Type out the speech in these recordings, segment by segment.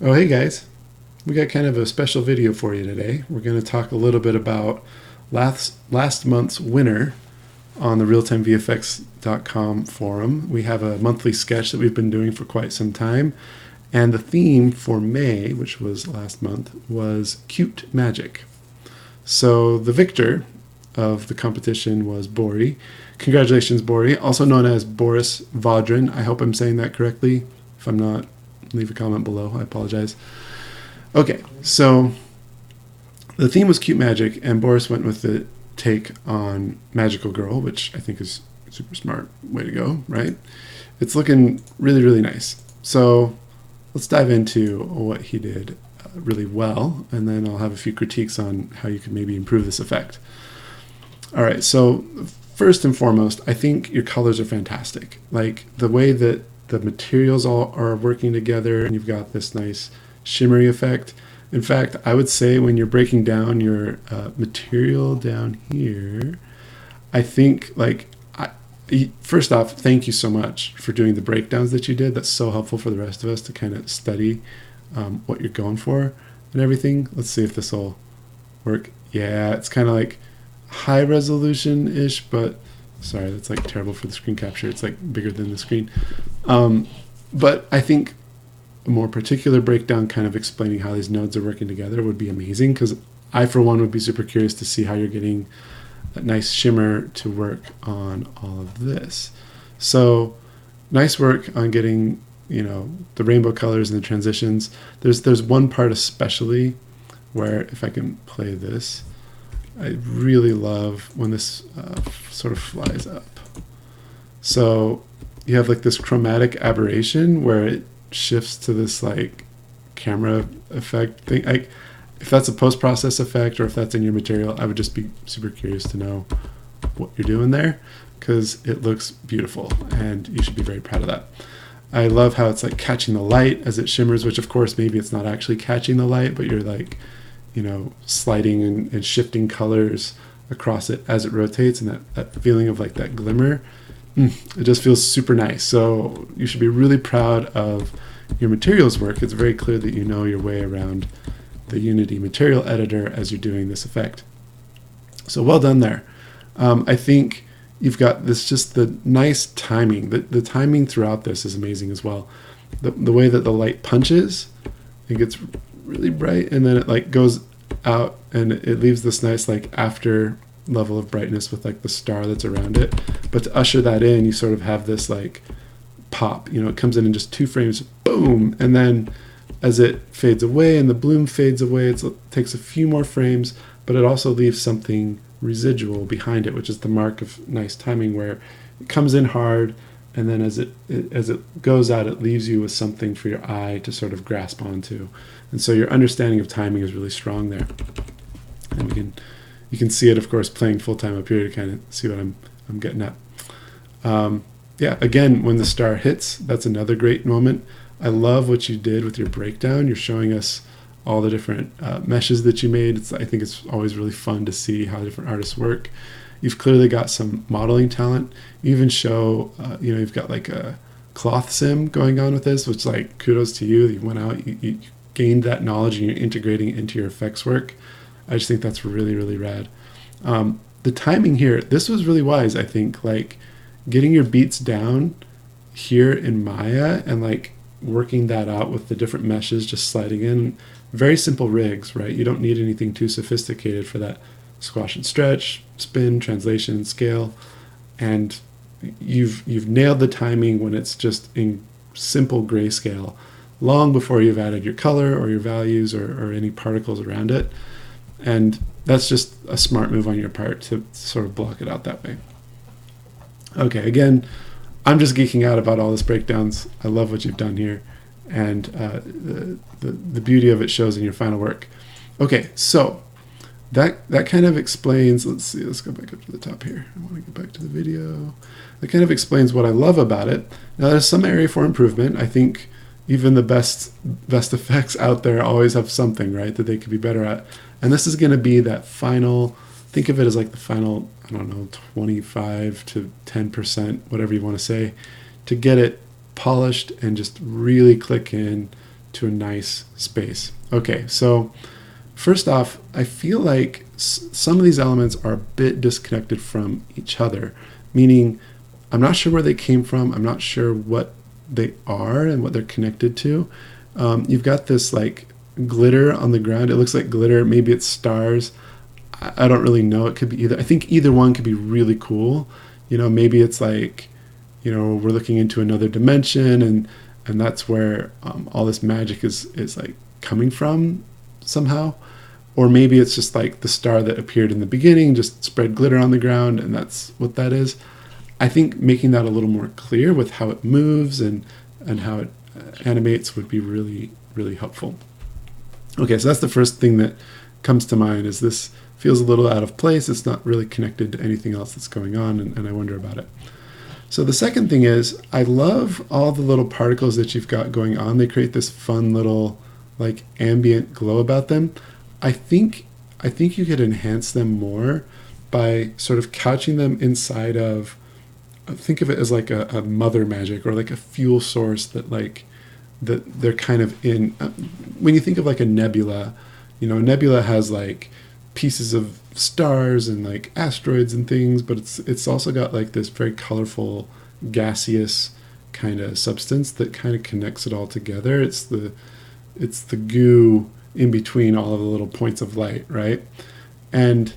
Oh, hey guys. We got kind of a special video for you today. We're going to talk a little bit about last month's winner on the realtimevfx.com forum. We have a monthly sketch that we've been doing for quite some time. And the theme for May, which was last month, was cute magic. So the victor of the competition was Boris. Congratulations, Boris, also known as Boris Vaudran. I hope I'm saying that correctly. If I'm not, leave a comment below. I apologize. Okay, so the theme was cute magic, and Boris went with the take on Magical Girl, which I think is a super smart way to go, right? It's looking really, really nice. So let's dive into what he did really well, and then I'll have a few critiques on how you could maybe improve this effect. All right, so first and foremost, I think your colors are fantastic. Like the way that the materials all are working together, and you've got this nice shimmery effect. In fact, I would say when you're breaking down your material down here, I think first off, thank you so much for doing the breakdowns that you did. That's so helpful for the rest of us to kind of study what you're going for and everything. Let's see if this will work. Yeah, it's kind of like high resolution-ish, but sorry, that's like terrible for the screen capture. It's like bigger than the screen. But I think a more particular breakdown kind of explaining how these nodes are working together would be amazing, because I, for one, would be super curious to see how you're getting a nice shimmer to work on all of this. So nice work on getting, the rainbow colors and the transitions. There's one part especially where, if I can play this, I really love when this sort of flies up. So you have like this chromatic aberration where it shifts to this like camera effect thing. If that's a post-process effect or if that's in your material, I would just be super curious to know what you're doing there, because it looks beautiful and you should be very proud of that. I love how it's like catching the light as it shimmers, which of course maybe it's not actually catching the light, but you're like, sliding and shifting colors across it as it rotates, and that feeling of like that glimmer. It just feels super nice. So you should be really proud of your materials work. It's very clear that you know your way around the Unity material editor as you're doing this effect. So well done there. I think you've got just the nice timing. The timing throughout this is amazing as well. The way that the light punches, it gets really bright, and then it like goes out and it leaves this nice like after level of brightness with like the star that's around it. But to usher that in, you sort of have this like pop, it comes in just 2 frames, boom, and then as it fades away and the bloom fades away, it takes a few more frames, but it also leaves something residual behind it, which is the mark of nice timing, where it comes in hard, and then as it goes out, it leaves you with something for your eye to sort of grasp onto. And so your understanding of timing is really strong there. And you can see it, of course, playing full-time up here to kind of see what I'm getting at. Yeah, again, when the star hits, that's another great moment. I love what you did with your breakdown. You're showing us all the different meshes that you made. I think it's always really fun to see how different artists work. You've clearly got some modeling talent. You even show, you've got like a cloth sim going on with this, which like kudos to you. You went out, you gained that knowledge, and you're integrating it into your effects work. I just think that's really, really rad. The timing here, this was really wise, I think, like getting your beats down here in Maya and like working that out with the different meshes, just sliding in. Very simple rigs, right? You don't need anything too sophisticated for that squash and stretch, spin, translation, and scale. And you've nailed the timing when it's just in simple grayscale, long before you've added your color or your values or any particles around it. And that's just a smart move on your part to sort of block it out that way. Okay, again, I'm just geeking out about all this breakdowns. I love what you've done here, and the beauty of it shows in your final work. Okay, so that kind of explains, let's go back up to the top here. I want to get back to the video. That kind of explains what I love about it. Now there's some area for improvement. I think even the best effects out there always have something, right, that they could be better at. And this is going to be that final, think of it as like the final, 25 to 10%, whatever you want to say, to get it polished and just really click in to a nice space. Okay, so first off, I feel like some of these elements are a bit disconnected from each other, meaning I'm not sure where they came from. I'm not sure what they are and what they're connected to. You've got this like glitter on the ground. It looks like glitter. Maybe it's stars. I don't really know. It could be either. I think either one could be really cool. Maybe it's like, we're looking into another dimension, and that's where all this magic is like coming from somehow. Or maybe it's just like the star that appeared in the beginning just spread glitter on the ground, and that's what that is. I think making that a little more clear with how it moves and how it animates would be really, really helpful. Okay, so that's the first thing that comes to mind, is this feels a little out of place. It's not really connected to anything else that's going on, and I wonder about it. So the second thing is, I love all the little particles that you've got going on. They create this fun little like ambient glow about them. I think you could enhance them more by sort of couching them inside of, think of it as like a mother magic, or like a fuel source that they're kind of in. When you think of like a nebula, nebula has like pieces of stars and like asteroids and things, but it's also got like this very colorful gaseous kind of substance that kind of connects it all together. It's the goo in between all of the little points of light, right? And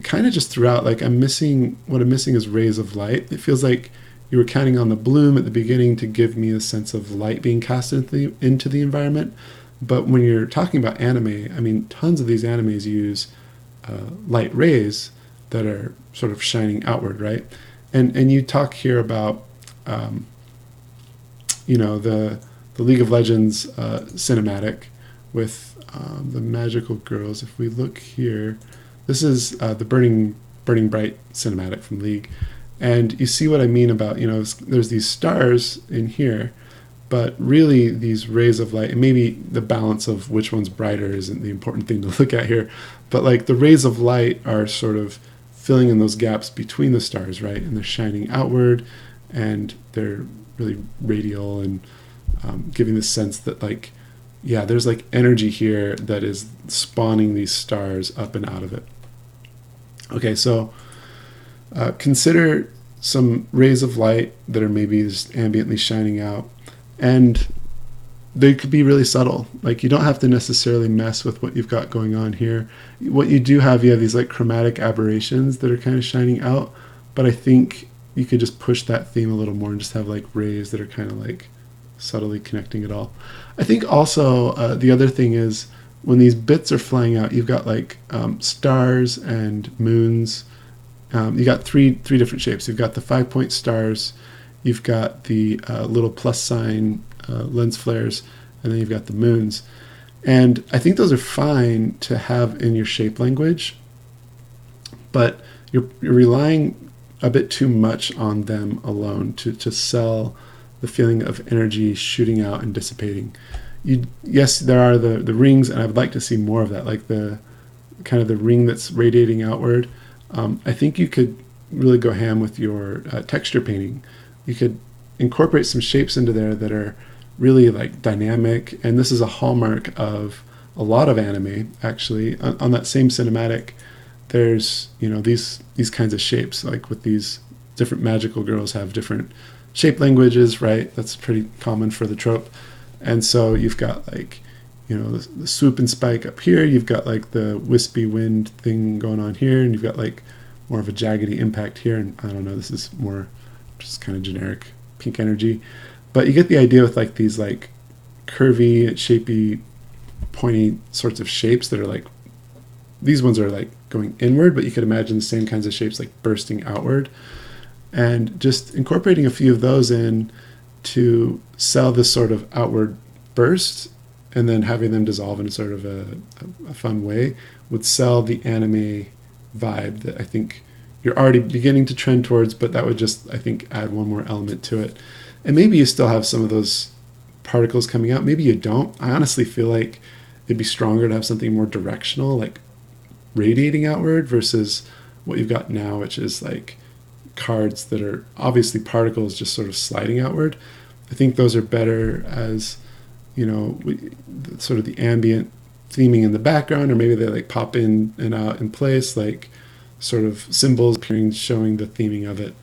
kind of just throughout, like what I'm missing is rays of light. It feels like you were counting on the bloom at the beginning to give me a sense of light being cast into the environment. But when you're talking about anime, I mean, tons of these animes use light rays that are sort of shining outward, right? And you talk here about, the League of Legends cinematic with the magical girls. If we look here, this is the Burning Bright cinematic from League. And you see what I mean about, there's these stars in here, but really these rays of light, and maybe the balance of which one's brighter isn't the important thing to look at here, but like the rays of light are sort of filling in those gaps between the stars, right? And they're shining outward, and they're really radial, and giving the sense that like, yeah, there's like energy here that is spawning these stars up and out of it. Okay, so consider some rays of light that are maybe just ambiently shining out, and they could be really subtle. Like you don't have to necessarily mess with what you've got going on here. What you do have, you have these like chromatic aberrations that are kind of shining out, but I think you could just push that theme a little more and just have like rays that are kind of like subtly connecting it all. I think also the other thing is, when these bits are flying out, you've got like stars and moons. You got three different shapes. You've got the 5-point stars, you've got the little plus sign lens flares, and then you've got the moons. And I think those are fine to have in your shape language, but you're relying a bit too much on them alone to sell the feeling of energy shooting out and dissipating. Yes, there are the rings, and I'd like to see more of that, like the kind of the ring that's radiating outward. I think you could really go ham with your texture painting. You could incorporate some shapes into there that are really like dynamic, and this is a hallmark of a lot of anime, actually. On that same cinematic, there's these kinds of shapes, like with these different magical girls have different shape languages, right? That's pretty common for the trope. And so you've got like the swoop and spike up here, you've got like the wispy wind thing going on here, and you've got like more of a jaggedy impact here, and I don't know, this is more just kind of generic pink energy, but you get the idea with like these like curvy, shapy, pointy sorts of shapes that are like, these ones are like going inward, but you could imagine the same kinds of shapes like bursting outward, and just incorporating a few of those in to sell this sort of outward burst, and then having them dissolve in sort of a fun way would sell the anime vibe that I think you're already beginning to trend towards, but that would just, I think, add one more element to it. And maybe you still have some of those particles coming out. Maybe you don't. I honestly feel like it'd be stronger to have something more directional, like radiating outward, versus what you've got now, which is like cards that are obviously particles just sort of sliding outward. I think those are better as sort of the ambient theming in the background, or maybe they like pop in and out in place, like sort of symbols appearing, showing the theming of it.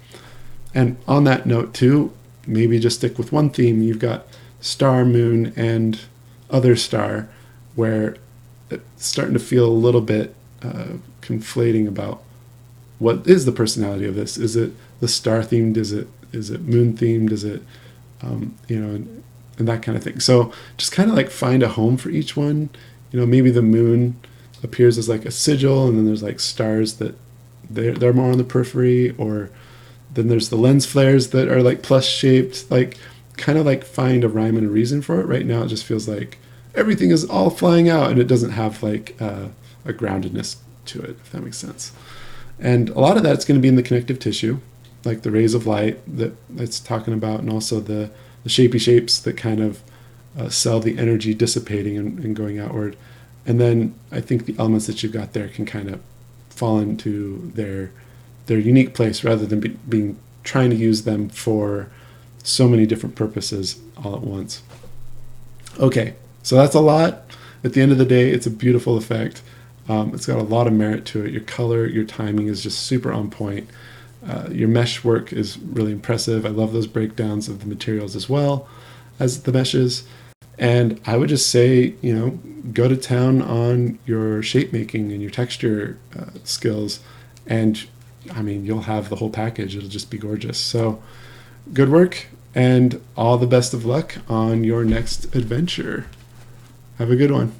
And on that note too, maybe just stick with one theme. You've got star, moon, and other star, where it's starting to feel a little bit conflating about what is the personality of this. Is it the star themed? Is it moon themed? Is it and that kind of thing. So just kind of like find a home for each one. Maybe the moon appears as like a sigil, and then there's like stars that they're more on the periphery, or then there's the lens flares that are like plus shaped. Like kind of like find a rhyme and a reason for it. Right now it just feels like everything is all flying out, and it doesn't have like a groundedness to it, if that makes sense. And a lot of that's going to be in the connective tissue, like the rays of light that it's talking about, and also the shapy shapes that kind of sell the energy dissipating and going outward. And then I think the elements that you've got there can kind of fall into their unique place, rather than being trying to use them for so many different purposes all at once. Okay, so that's a lot. At the end of the day, it's a beautiful effect. It's got a lot of merit to it. Your color, your timing is just super on point. Your mesh work is really impressive. I love those breakdowns of the materials as well as the meshes. And I would just say, go to town on your shape making and your texture skills. And I mean, you'll have the whole package. It'll just be gorgeous. So good work, and all the best of luck on your next adventure. Have a good one.